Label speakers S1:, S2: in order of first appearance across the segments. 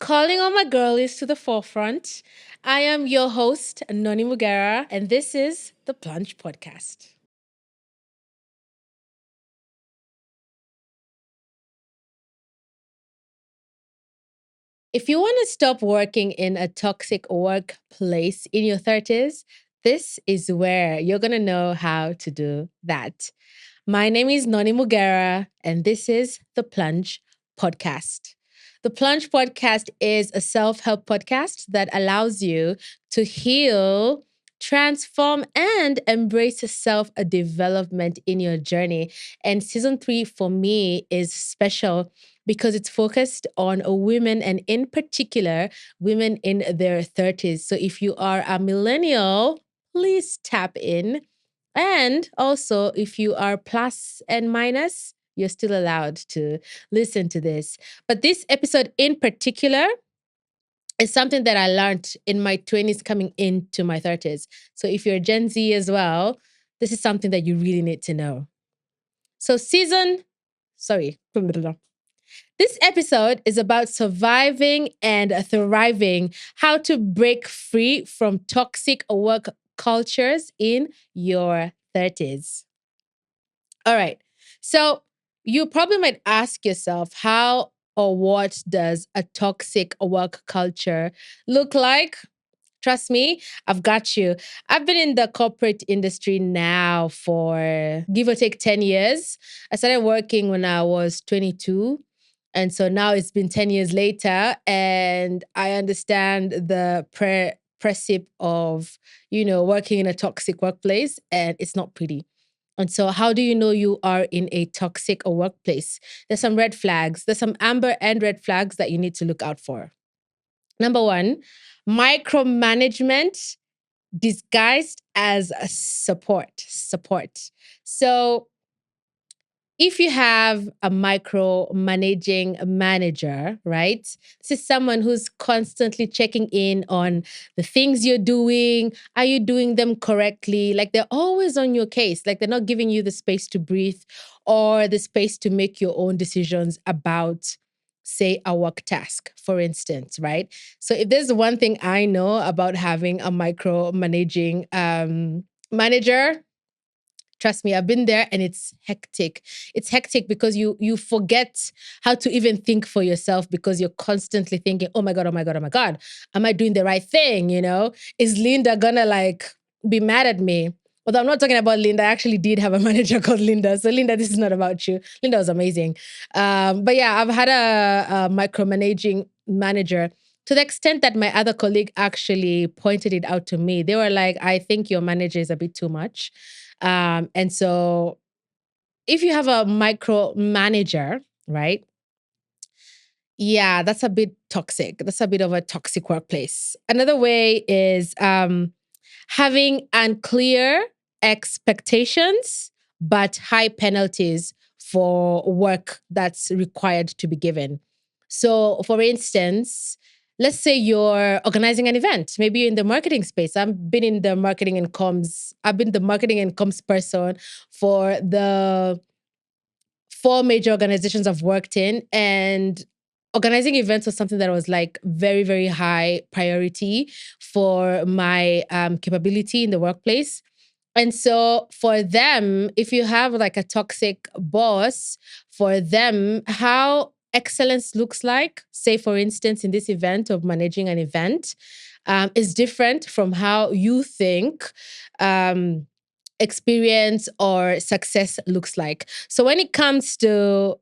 S1: Calling all my girlies to the forefront. I am your host, Noni Mugera, and this is the Plunge podcast. If you want to stop working in a toxic workplace in your 30s, this is where you're going to know how to do that. My name is Noni Mugera, and this is the Plunge podcast. The Plunge podcast is a self help podcast that allows you to heal, transform, and embrace self development in your journey. And season three for me is special because it's focused on women and, in particular, women in their 30s. So if you are a millennial, please tap in. And also, if you are plus and minus, you're still allowed to listen to this. But this episode in particular is something that I learned in my 20s coming into my 30s. So if you're Gen Z as well, this is something that you really need to know. So, sorry, this episode is about surviving and thriving, how to break free from toxic work cultures in your 30s. All right. So you probably might ask yourself, how or what does a toxic work culture look like? Trust me, I've got you. I've been in the corporate industry now for give or take 10 years. I started working when I was 22. And so now it's been 10 years later, and I understand the precept of, working in a toxic workplace, and it's not pretty. And so, how do you know you are in a toxic workplace? There's some red flags. There's some amber and red flags that you need to look out for. Number one, micromanagement disguised as a support. Support. So, if you have a micromanaging manager, right? This is someone who's constantly checking in on the things you're doing. Are you doing them correctly? Like they're always on your case. Like they're not giving you the space to breathe or the space to make your own decisions about, say, a work task, for instance, right? So if there's one thing I know about having a micromanaging manager, trust me, I've been there and it's hectic. It's hectic because you forget how to even think for yourself because you're constantly thinking, oh my God, oh my God, oh my God, am I doing the right thing? Is Linda gonna be mad at me? Although I'm not talking about Linda, I actually did have a manager called Linda. So Linda, this is not about you. Linda was amazing. But yeah, I've had a micromanaging manager to the extent that my other colleague actually pointed it out to me. They were like, I think your manager is a bit too much. And so if you have a micro manager, right? Yeah, that's a bit toxic. That's a bit of a toxic workplace. Another way is having unclear expectations, but high penalties for work that's required to be given. So, for instance, let's say you're organizing an event. Maybe you're in the marketing space. I've been in the marketing and comms. I've been the marketing and comms person for the four major organizations I've worked in. And organizing events was something that was like very, very high priority for my capability in the workplace. And so for them, if you have like a toxic boss, for them, how excellence looks like, say, for instance, in this event of managing an event, is different from how you think experience or success looks like. So when it comes to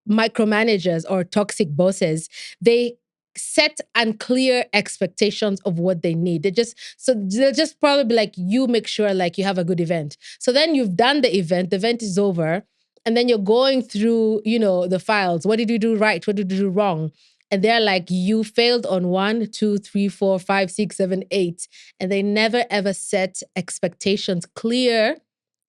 S1: micromanagers or toxic bosses, they set unclear expectations of what they need. They'll just probably be like, you make sure like you have a good event. So then you've done the event is over, and then you're going through, the files. What did you do right? What did you do wrong? And they're like, you failed on one, two, three, four, five, six, seven, eight. And they never ever set expectations clear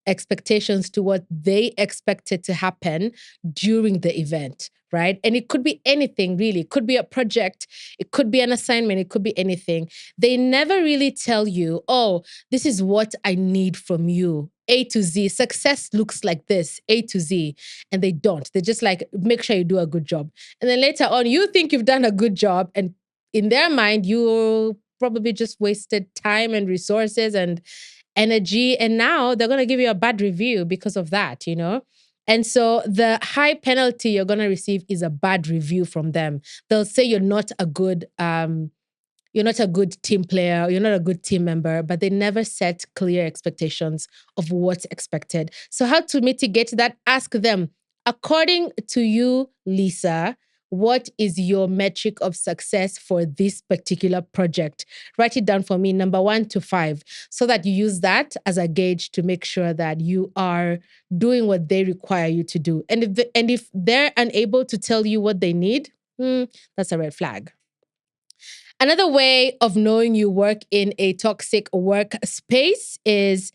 S1: expectations to what they expected to happen during the event, right? And it could be anything really. It could be a project, it could be an assignment, it could be anything. They never really tell you, oh, this is what I need from you. A to Z. Success looks like this, A to Z. And they don't. They just like, make sure you do a good job. And then later on, you think you've done a good job. And in their mind, you probably just wasted time and resources and energy. And now they're going to give you a bad review because of that, you know? And so the high penalty you're going to receive is a bad review from them. They'll say you're not a good team player, you're not a good team member, but they never set clear expectations of what's expected. So, how to mitigate that? Ask them, according to you, Lisa, what is your metric of success for this particular project? Write it down for me, number 1 to 5, so that you use that as a gauge to make sure that you are doing what they require you to do. And if they're unable to tell you what they need, that's a red flag. Another way of knowing you work in a toxic workspace is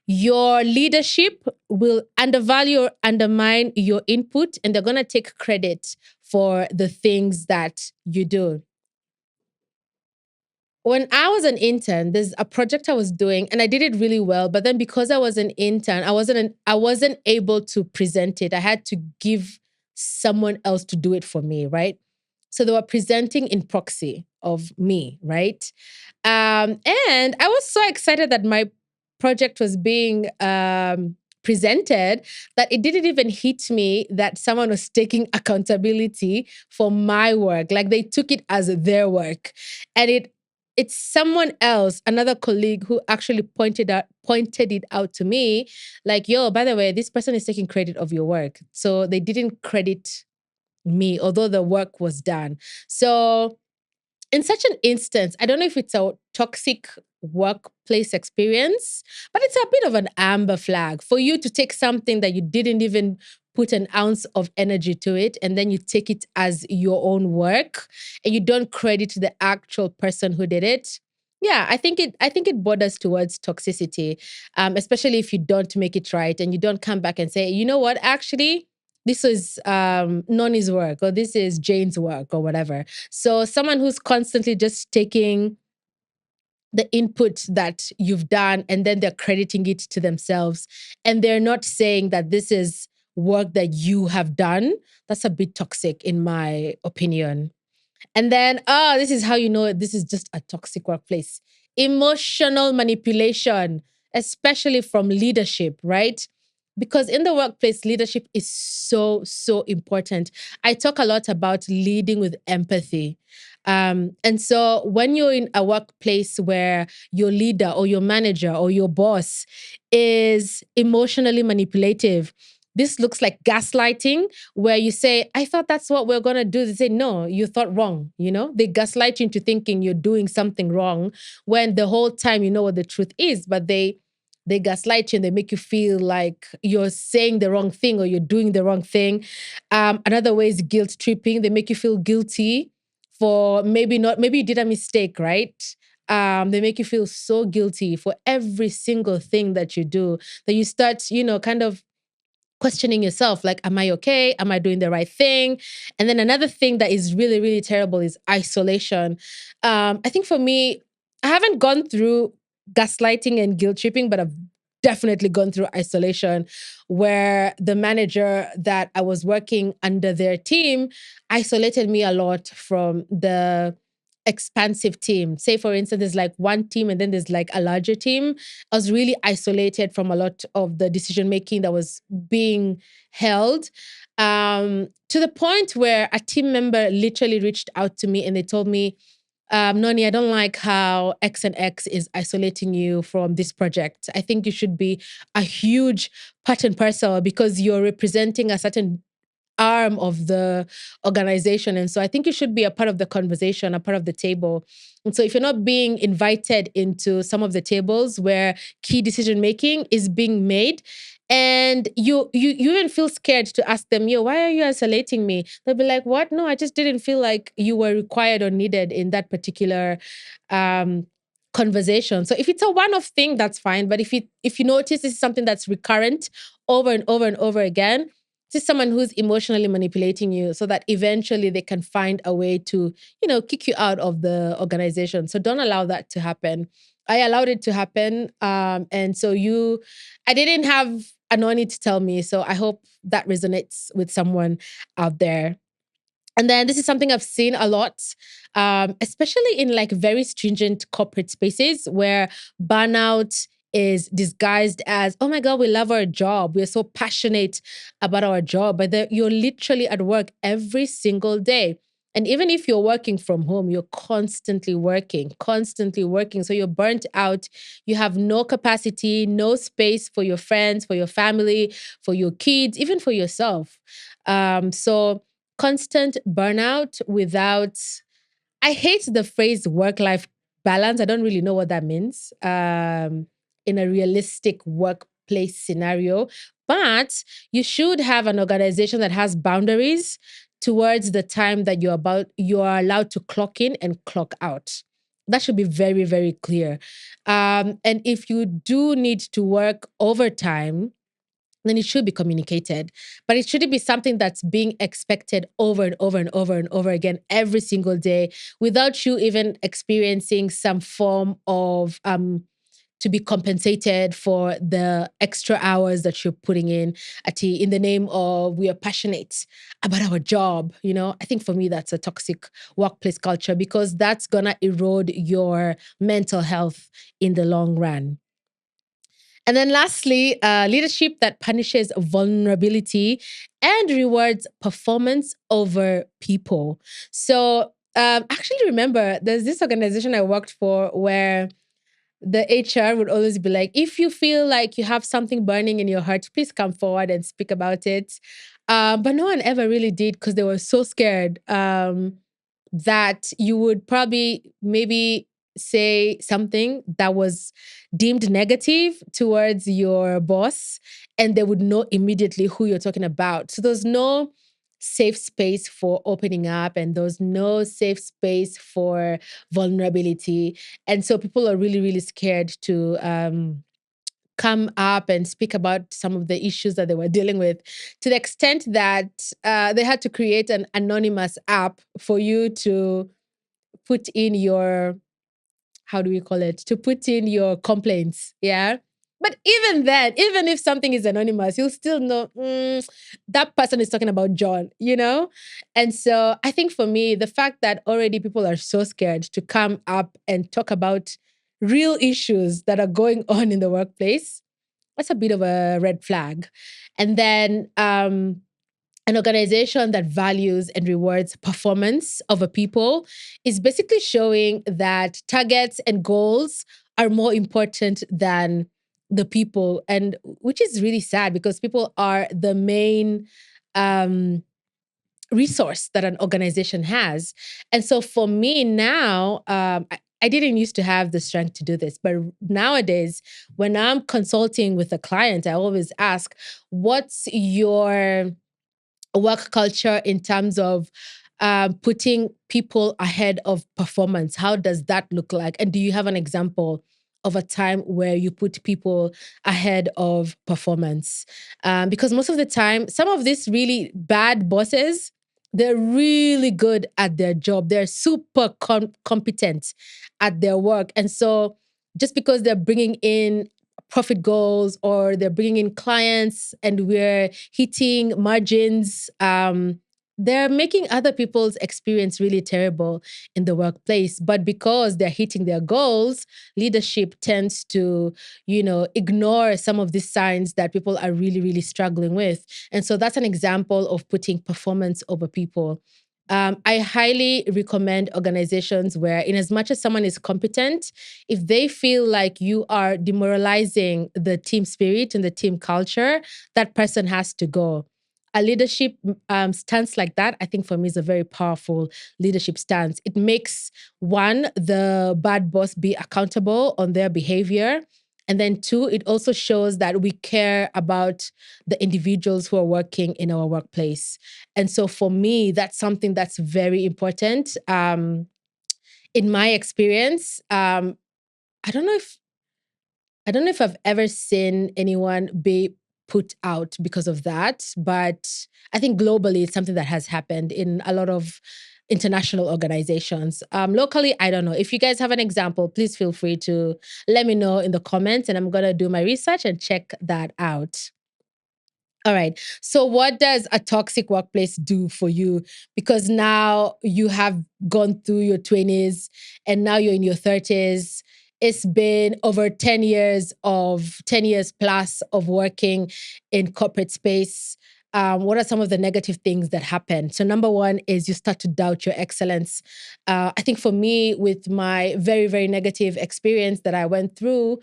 S1: your leadership will undervalue or undermine your input, and they're going to take credit for the things that you do. When I was an intern, there's a project I was doing and I did it really well. But then because I was an intern, I wasn't able to present it. I had to give someone else to do it for me, right? So they were presenting in proxy of me, right? And I was so excited that my project was being presented that it didn't even hit me that someone was taking accountability for my work. Like they took it as their work. And it's someone else, another colleague who actually pointed it out to me, like, yo, by the way, this person is taking credit of your work. So they didn't credit me, although the work was done. So in such an instance, I don't know if it's a toxic workplace experience, but it's a bit of an amber flag for you to take something that you didn't even put an ounce of energy to it, and then you take it as your own work and you don't credit the actual person who did it. Yeah, I think it borders towards toxicity, especially if you don't make it right and you don't come back and say, you know what, actually, this is Noni's work or this is Jane's work or whatever. So someone who's constantly just taking the input that you've done and then they're crediting it to themselves and they're not saying that this is work that you have done, that's a bit toxic in my opinion. And then, this is how you know this is just a toxic workplace. Emotional manipulation, especially from leadership, right? Because in the workplace, leadership is so, so important. I talk a lot about leading with empathy. And so when you're in a workplace where your leader or your manager or your boss is emotionally manipulative, this looks like gaslighting, where you say, I thought that's what we're going to do. They say, no, you thought wrong. You know, they gaslight you into thinking you're doing something wrong when the whole time you know what the truth is, but they gaslight you and they make you feel like you're saying the wrong thing or you're doing the wrong thing. Another way is guilt tripping. They make you feel guilty for maybe you did a mistake, right? They make you feel so guilty for every single thing that you do that you start, kind of questioning yourself, like, am I okay? Am I doing the right thing? And then another thing that is really, really terrible is isolation. I think for me, I haven't gone through gaslighting and guilt tripping, but I've definitely gone through isolation where the manager that I was working under their team isolated me a lot from the expansive team. Say, for instance, there's like one team and then there's like a larger team. I was really isolated from a lot of the decision making that was being held, to the point where a team member literally reached out to me and they told me, Noni, I don't like how X and X is isolating you from this project. I think you should be a huge part and parcel because you're representing a certain arm of the organization. And so I think you should be a part of the conversation, a part of the table. And so if you're not being invited into some of the tables where key decision making is being made, and you even feel scared to ask them, yo, why are you isolating me? They'll be like, what? No, I just didn't feel like you were required or needed in that particular um conversation. So if it's a one-off thing, that's fine. But if you notice this is something that's recurrent over and over and over again, this is someone who's emotionally manipulating you so that eventually they can find a way to, kick you out of the organization. So don't allow that to happen. I allowed it to happen. And so I didn't have a no need to tell me. So I hope that resonates with someone out there. And then this is something I've seen a lot, especially in like very stringent corporate spaces where burnout is disguised as, oh my God, we love our job. We're so passionate about our job, but you're literally at work every single day. And even if you're working from home, you're constantly working, constantly working. So you're burnt out. You have no capacity, no space for your friends, for your family, for your kids, even for yourself. So constant burnout without, I hate the phrase work life balance. I don't really know what that means in a realistic workplace scenario. But you should have an organization that has boundaries towards the time that you are allowed to clock in and clock out. That should be very, very clear. And if you do need to work overtime, then it should be communicated. But it shouldn't be something that's being expected over and over and over and over again every single day without you even experiencing some form of to be compensated for the extra hours that you're putting in the name of we are passionate about our job. I think for me that's a toxic workplace culture because that's gonna erode your mental health in the long run. And then lastly, leadership that punishes vulnerability and rewards performance over people. So, actually, remember, there's this organization I worked for where the HR would always be like, if you feel like you have something burning in your heart, please come forward and speak about it. But no one ever really did because they were so scared that you would probably maybe say something that was deemed negative towards your boss, and they would know immediately who you're talking about. So there's no safe space for opening up, and there's no safe space for vulnerability. And so people are really, really scared to come up and speak about some of the issues that they were dealing with, to the extent that they had to create an anonymous app for you to put in your, how do we call it? To put in your complaints. Yeah. But even then, even if something is anonymous, you'll still know that person is talking about John. And so I think for me, the fact that already people are so scared to come up and talk about real issues that are going on in the workplace, that's a bit of a red flag. And then an organization that values and rewards performance over people is basically showing that targets and goals are more important than the people, and which is really sad because people are the main um, resource that an organization has. And so for me now, I didn't used to have the strength to do this, but nowadays, when I'm consulting with a client, I always ask, what's your work culture in terms of putting people ahead of performance? How does that look like? And do you have an example of a time where you put people ahead of performance? Because most of the time, some of these really bad bosses, they're really good at their job. They're super competent at their work. And so just because they're bringing in profit goals or they're bringing in clients and we're hitting margins, they're making other people's experience really terrible in the workplace. But because they're hitting their goals, leadership tends to, ignore some of these signs that people are really, really struggling with. And so that's an example of putting performance over people. I highly recommend organizations where, in as much as someone is competent, if they feel like you are demoralizing the team spirit and the team culture, that person has to go. A leadership stance like that, I think for me, is a very powerful leadership stance. It makes one, the bad boss be accountable on their behavior. And then two, it also shows that we care about the individuals who are working in our workplace. And so for me, that's something that's very important. In my experience, I don't know if I don't know if I've ever seen anyone be put out because of that, but I think globally it's something that has happened in a lot of international organizations. Locally, I don't know. If you guys have an example, please feel free to let me know in the comments, and I'm gonna do my research and check that out. All right. So, what does a toxic workplace do for you? Because now you have gone through your 20s and now you're in your 30s. It's been over 10 years plus of working in corporate space. What are some of the negative things that happen? So, number one is you start to doubt your excellence. I think for me, with my very, very negative experience that I went through,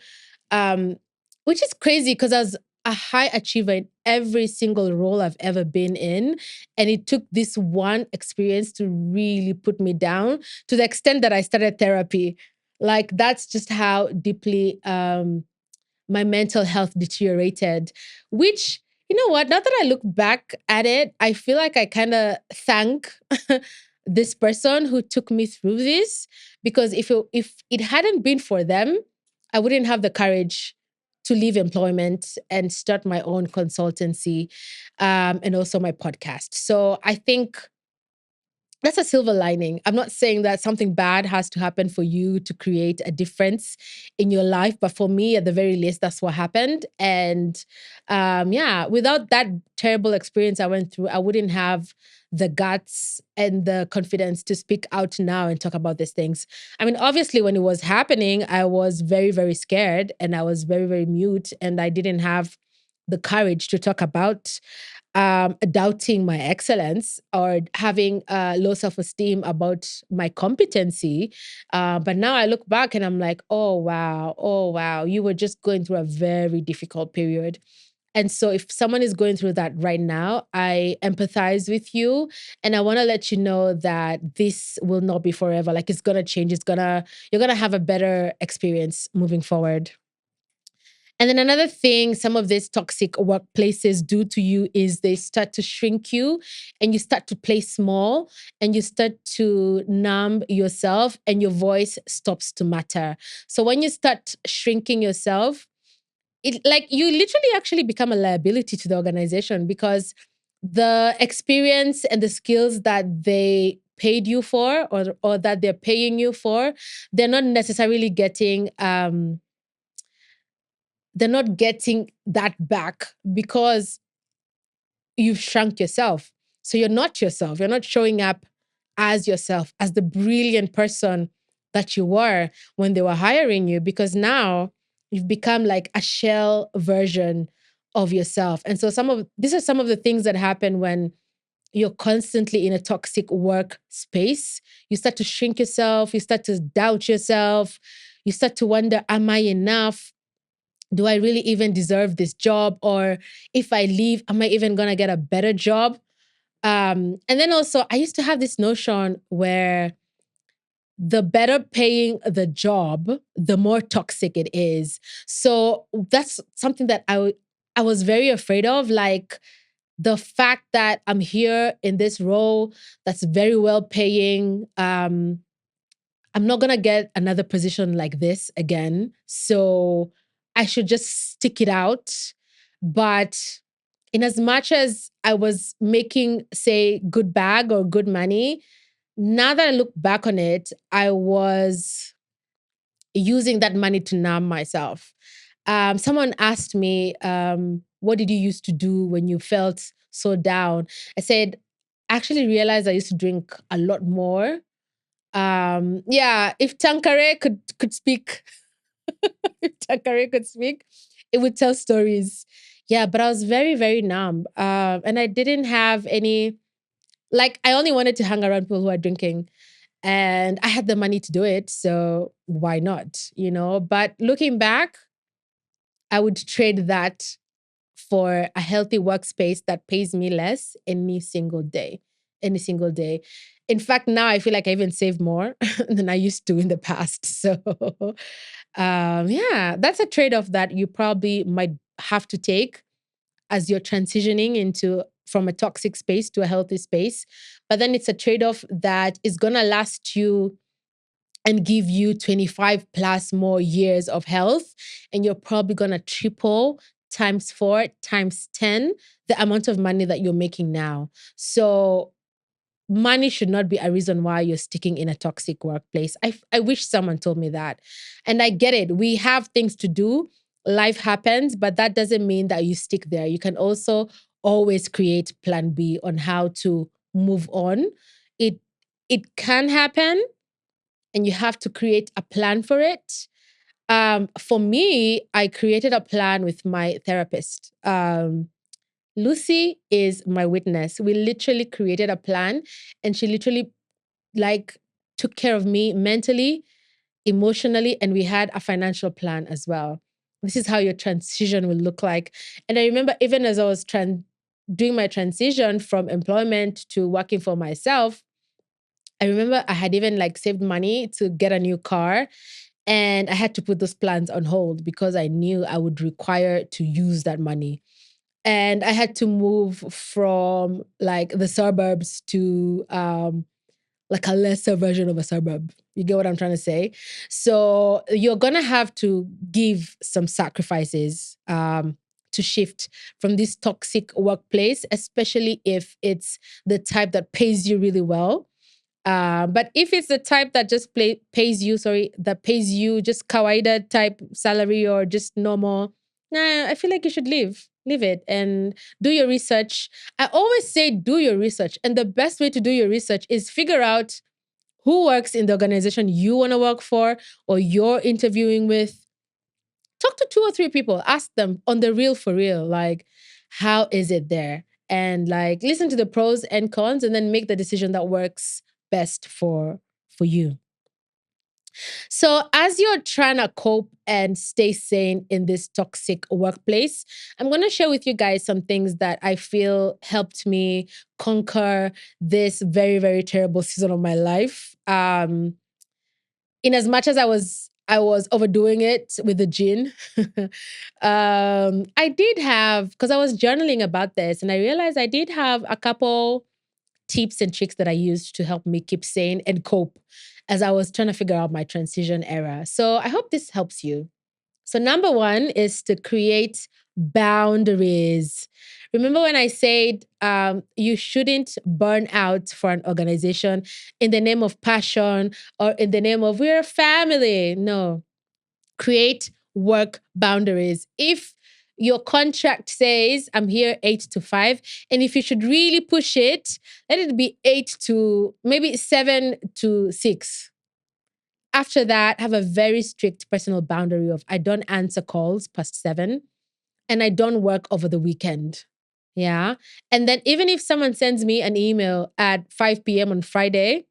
S1: um, which is crazy because I was a high achiever in every single role I've ever been in. And it took this one experience to really put me down to the extent that I started therapy. Like, that's just how deeply my mental health deteriorated, which, you know what, now that I look back at it, I feel like I kind of thank this person who took me through this, because if it hadn't been for them, I wouldn't have the courage to leave employment and start my own consultancy, and also my podcast. So I think that's a silver lining. I'm not saying that something bad has to happen for you to create a difference in your life, but for me, at the very least, that's what happened. And yeah, without that terrible experience I went through, I wouldn't have the guts and the confidence to speak out now and talk about these things. I mean, obviously, when it was happening, I was very, very scared and I was very, very mute, and I didn't have the courage to talk about doubting my excellence or having low self esteem about my competency. But now I look back and I'm like, oh, wow, you were just going through a very difficult period. And so, if someone is going through that right now, I empathize with you. And I want to let you know that this will not be forever. Like, it's going to change. You're going to have a better experience moving forward. And then another thing some of these toxic workplaces do to you is they start to shrink you and you start to play small and you start to numb yourself and your voice stops to matter. So when you start shrinking yourself, it like you literally actually become a liability to the organization, because the experience and the skills that they paid you for, or that they're paying you for, they're not necessarily getting they're not getting that back because you've shrunk yourself. So you're not yourself. You're not showing up as yourself, as the brilliant person that you were when they were hiring you, because now you've become like a shell version of yourself. And so these are some of the things that happen when you're constantly in a toxic work space. You start to shrink yourself, you start to doubt yourself, you start to wonder, am I enough? Do I really even deserve this job? Or if I leave, am I even gonna get a better job? And then also, I used to have this notion where the better paying the job, the more toxic it is. So that's something that I was very afraid of. Like, the fact that I'm here in this role that's very well paying. I'm not gonna get another position like this again. So I should just stick it out. But in as much as I was making, say, good bag or good money, now that I look back on it, I was using that money to numb myself. Someone asked me, what did you used to do when you felt so down? I said, I actually realized I used to drink a lot more. Yeah, if Tankare could speak, if Tankare could speak, it would tell stories. Yeah, but I was very, very numb. And I didn't have any, like, I only wanted to hang around people who are drinking. And I had the money to do it. So why not? But looking back, I would trade that for a healthy workspace that pays me less any single day. Any single day. In fact, now I feel like I even save more than I used to in the past. So, yeah, that's a trade off that you probably might have to take as you're transitioning into from a toxic space to a healthy space. But then it's a trade off that is going to last you and give you 25 plus more years of health. And you're probably going to triple times four times 10 the amount of money that you're making now. So money should not be a reason why you're sticking in a toxic workplace. I wish someone told me that. And I get it. We have things to do. Life happens, but that doesn't mean that you stick there. You can also always create plan B on how to move on. It it can happen, and you have to create a plan for it. For me, I created a plan with my therapist. Lucy is my witness. We literally created a plan, and she literally like took care of me mentally, emotionally, and we had a financial plan as well. This is how your transition will look like. And I remember even as I was doing my transition from employment to working for myself, I remember I had even like saved money to get a new car, and I had to put those plans on hold because I knew I would require to use that money. And I had to move from like the suburbs to like a lesser version of a suburb. You get what I'm trying to say? So you're gonna have to give some sacrifices to shift from this toxic workplace, especially if it's the type that pays you really well. But if it's the type that just pays you, sorry, that pays you just kawaida type salary or just normal, nah, I feel like you should leave it and do your research. I always say do your research. And the best way to do your research is figure out who works in the organization you want to work for or you're interviewing with. Talk to two or three people, ask them on the real for real, like, how is it there? And like listen to the pros and cons and then make the decision that works best for you. So as you're trying to cope and stay sane in this toxic workplace, I'm going to share with you guys some things that I feel helped me conquer this very, very terrible season of my life. In as much as I was overdoing it with the gin. I did have, because I was journaling about this, and I realized I did have a couple tips and tricks that I used to help me keep sane and cope as I was trying to figure out my transition era. So I hope this helps you. So, number one is to create boundaries. Remember when I said you shouldn't burn out for an organization in the name of passion or in the name of we're family? No, create work boundaries. If your contract says I'm here 8 to 5, and if you should really push it, let it be 8 to maybe 7 to 6. After that, have a very strict personal boundary of I don't answer calls past 7 and I don't work over the weekend. Yeah. And then even if someone sends me an email at 5 p.m. on Friday,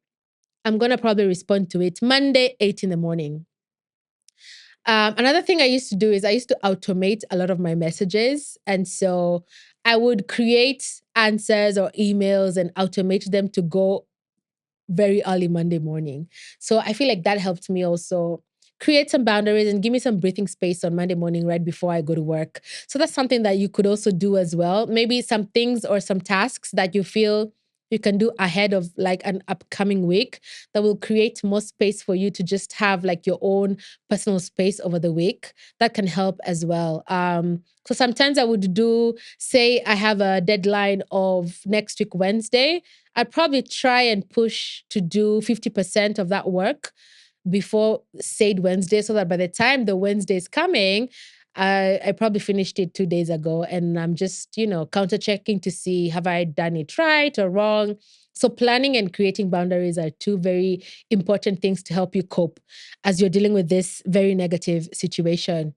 S1: I'm going to probably respond to it Monday, 8 in the morning. Another thing I used to do is I used to automate a lot of my messages. And so I would create answers or emails and automate them to go very early Monday morning. So I feel like that helped me also create some boundaries and give me some breathing space on Monday morning right before I go to work. So that's something that you could also do as well. Maybe some things or some tasks that you feel you can do ahead of like an upcoming week that will create more space for you to just have like your own personal space over the week. That can help as well. So sometimes I would do, say I have a deadline of next week Wednesday, I'd probably try and push to do 50% of that work before said Wednesday so that by the time the Wednesday is coming, I probably finished it 2 days ago and I'm just, counter checking to see have I done it right or wrong. So planning and creating boundaries are two very important things to help you cope as you're dealing with this very negative situation.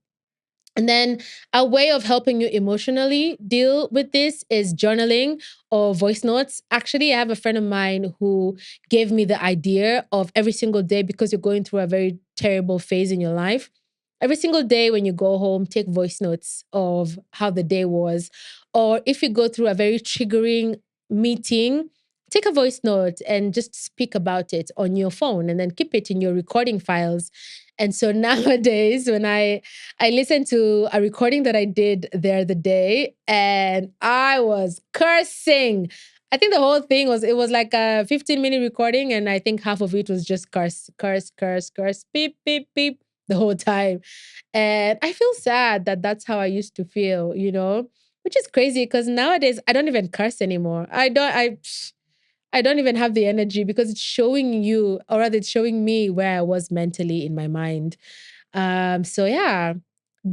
S1: And then a way of helping you emotionally deal with this is journaling or voice notes. Actually, I have a friend of mine who gave me the idea of every single day because you're going through a very terrible phase in your life. Every single day when you go home, take voice notes of how the day was. Or if you go through a very triggering meeting, take a voice note and just speak about it on your phone and then keep it in your recording files. And so nowadays, when I listened to a recording that I did the other day and I was cursing. I think the whole thing was, it was like a 15-minute recording, and I think half of it was just curse, curse, curse, curse, beep, beep, beep the whole time. And I feel sad that that's how I used to feel, which is crazy because nowadays I don't even curse anymore. I don't even have the energy because it's showing you, or rather, it's showing me where I was mentally in my mind. So yeah,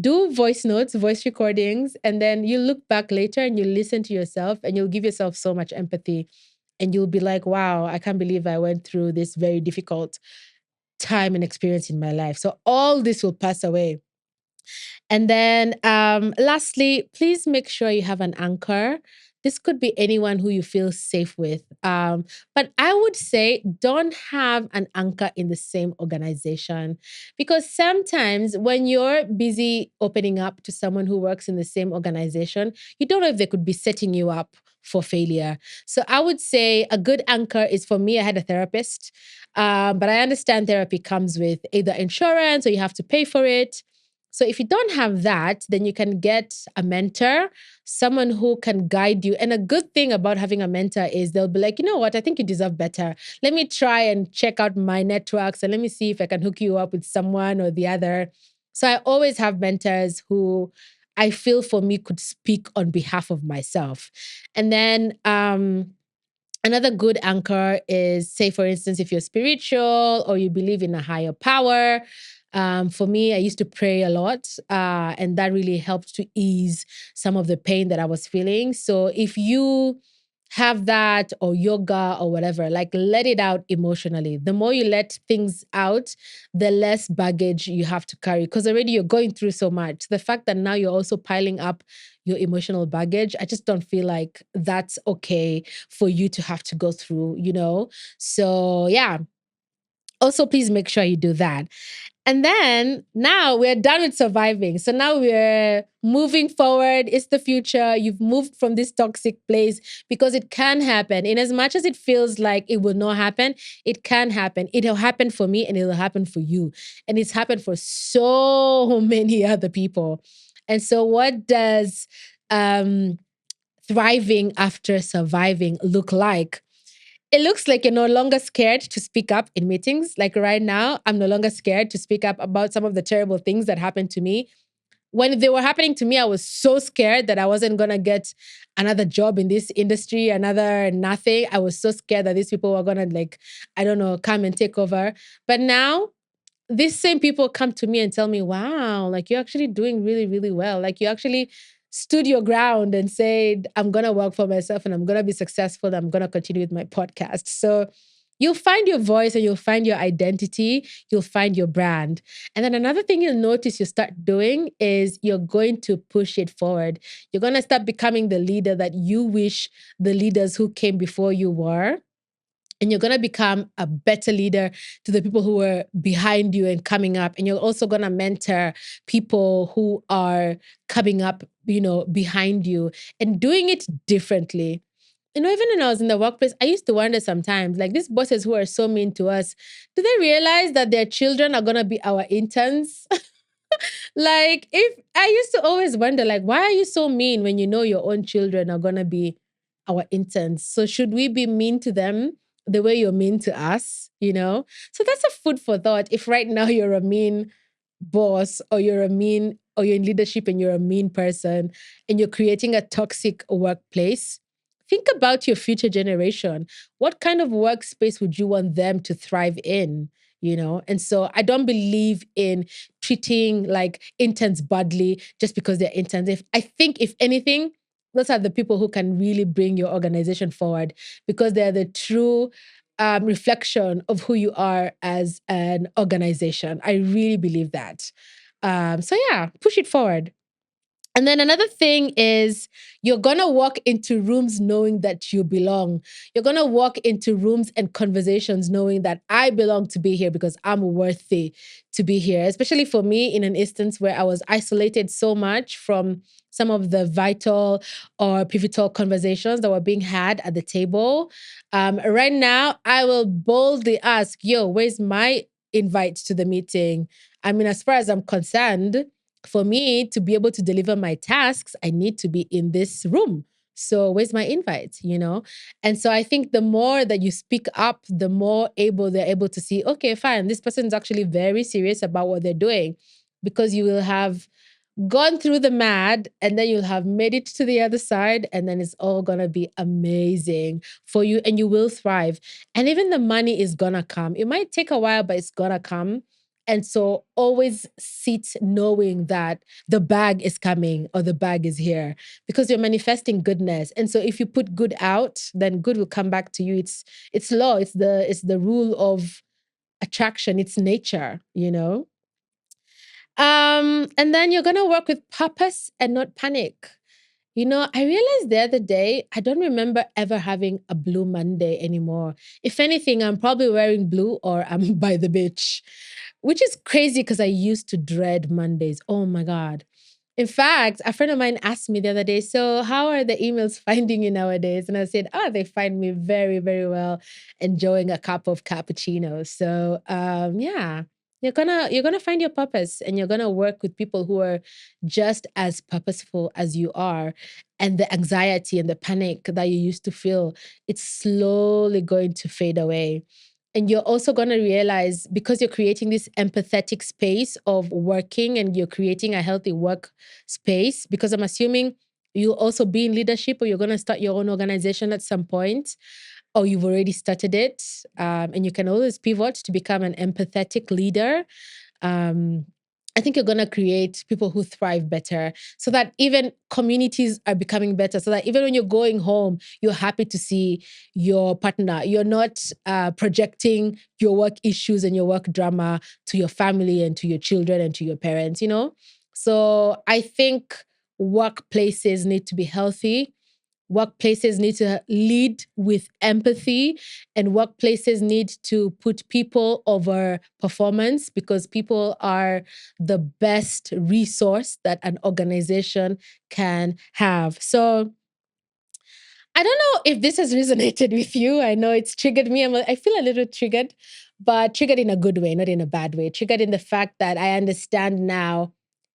S1: do voice notes, voice recordings, and then you look back later and you listen to yourself and you'll give yourself so much empathy. And you'll be like, wow, I can't believe I went through this very difficult time and experience in my life. So all this will pass away. And then lastly, please make sure you have an anchor. This could be anyone who you feel safe with. But I would say don't have an anchor in the same organization, because sometimes when you're busy opening up to someone who works in the same organization, you don't know if they could be setting you up for failure. So I would say a good anchor is, for me, I had a therapist, but I understand therapy comes with either insurance or you have to pay for it. So if you don't have that, then you can get a mentor, someone who can guide you. And a good thing about having a mentor is they'll be like, you know what, I think you deserve better. Let me try and check out my networks and let me see if I can hook you up with someone or the other. So I always have mentors who I feel for me could speak on behalf of myself. And then another good anchor is, say, for instance, if you're spiritual or you believe in a higher power. For me, I used to pray a lot, and that really helped to ease some of the pain that I was feeling. So if you have that, or yoga or whatever, like, let it out emotionally. The more you let things out, the less baggage you have to carry, because already you're going through so much. The fact that now you're also piling up your emotional baggage, I just don't feel like that's okay for you to have to go through. So, yeah. Also, please make sure you do that. And then now we're done with surviving. So now we're moving forward. It's the future. You've moved from this toxic place, because it can happen. In as much as it feels like it will not happen, it can happen. It'll happen for me and it'll happen for you. And it's happened for so many other people. And so, what does um, thriving after surviving look like? It looks like you're no longer scared to speak up in meetings. Like right now, I'm no longer scared to speak up about some of the terrible things that happened to me. When they were happening to me, I was so scared that I wasn't going to get another job in this industry, another nothing. I was so scared that these people were going to, like, I don't know, come and take over. But now, these same people come to me and tell me, wow, like, you're actually doing really, really well. Like, you actually stood your ground and said, I'm going to work for myself and I'm going to be successful. I'm going to continue with my podcast. So you'll find your voice and you'll find your identity. You'll find your brand. And then another thing you'll notice you start doing is you're going to push it forward. You're going to start becoming the leader that you wish the leaders who came before you were, and you're going to become a better leader to the people who are behind you and coming up. And you're also going to mentor people who are coming up, behind you, and doing it differently. Even when I was in the workplace, I used to wonder sometimes, like, these bosses who are so mean to us, do they realize that their children are going to be our interns? Like, if I used to always wonder, like, why are you so mean when you know your own children are gonna be our interns? So should we be mean to them the way you're mean to us? So that's a food for thought. If right now you're a mean boss, or you're in leadership and you're a mean person and you're creating a toxic workplace, think about your future generation. What kind of workspace would you want them to thrive in? And so I don't believe in treating, like, interns badly just because they're interns. I think, if anything, those are the people who can really bring your organization forward, because they're the true reflection of who you are as an organization. I really believe that. So yeah, push it forward. And then another thing is, you're going to walk into rooms knowing that you belong. You're going to walk into rooms and conversations knowing that I belong to be here because I'm worthy to be here. Especially for me, in an instance where I was isolated so much from some of the vital or pivotal conversations that were being had at the table. Right now, I will boldly ask, yo, where's my invite to the meeting? I mean, as far as I'm concerned, for me to be able to deliver my tasks, I need to be in this room So where's my invite, And so I think the more that you speak up, the more able they're able to see, okay, fine, this person's actually very serious about what they're doing, because you will have gone through the mad, and then you'll have made it to the other side, and then it's all gonna be amazing for you, and you will thrive. And even the money is gonna come. It might take a while, but it's gonna come. And so always sit knowing that the bag is coming or the bag is here, because you're manifesting goodness. And so if you put good out, then good will come back to you. It's law, it's the rule of attraction, it's nature. And then you're gonna work with purpose and not panic. I realized the other day, I don't remember ever having a blue Monday anymore. If anything, I'm probably wearing blue or I'm by the beach, which is crazy because I used to dread Mondays. Oh my God. In fact, a friend of mine asked me the other day, so how are the emails finding you nowadays? And I said, oh, they find me very, very well, enjoying a cup of cappuccino. So yeah, you're gonna find your purpose, and you're gonna work with people who are just as purposeful as you are. And the anxiety and the panic that you used to feel, it's slowly going to fade away. And you're also going to realize, because you're creating this empathetic space of working, and you're creating a healthy work space, because I'm assuming you'll also be in leadership, or you're going to start your own organization at some point, or you've already started it. And you can always pivot to become an empathetic leader. um, I think you're going to create people who thrive better, so that even communities are becoming better, so that even when you're going home, you're happy to see your partner. You're not projecting your work issues and your work drama to your family and to your children and to your parents. So I think workplaces need to be healthy. Workplaces need to lead with empathy, and workplaces need to put people over performance, because people are the best resource that an organization can have. So I don't know if this has resonated with you. I know it's triggered me. I feel a little triggered, but triggered in a good way, not in a bad way. Triggered in the fact that I understand now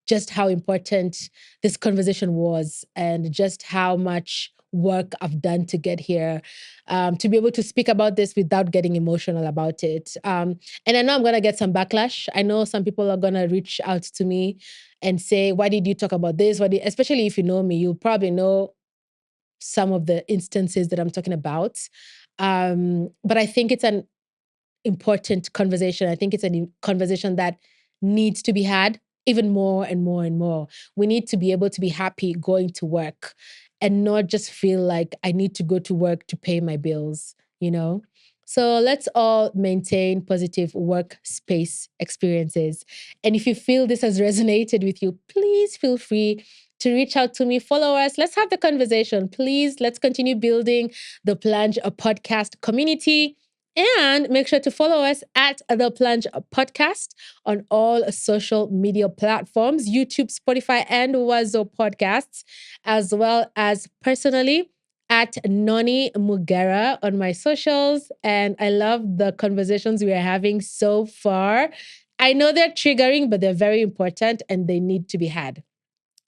S1: just how important this conversation was, and just how much work I've done to get here, to be able to speak about this without getting emotional about it. And I know I'm going to get some backlash. I know some people are going to reach out to me and say, why did you talk about this? Especially if you know me, you'll probably know some of the instances that I'm talking about. But I think it's an important conversation. I think it's a conversation that needs to be had even more and more and more. We need to be able to be happy going to work, and not just feel like I need to go to work to pay my bills. So let's all maintain positive workspace experiences. And if you feel this has resonated with you, please feel free to reach out to me, follow us. Let's have the conversation. Please, let's continue building the Plunge a podcast community. And make sure to follow us at the Plunge Podcast on all social media platforms, YouTube, Spotify, and WAZO podcasts, as well as personally at Noni Mugera on my socials. And I love the conversations we are having so far. I know they're triggering, but they're very important and they need to be had.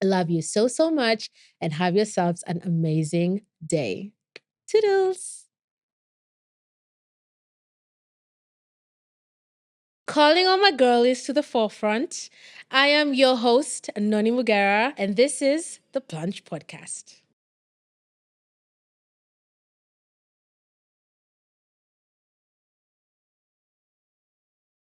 S1: I love you so, so much, and have yourselves an amazing day. Toodles. Calling all my girlies to the forefront. I am your host, Noni Mugera, and this is the Plunge Podcast.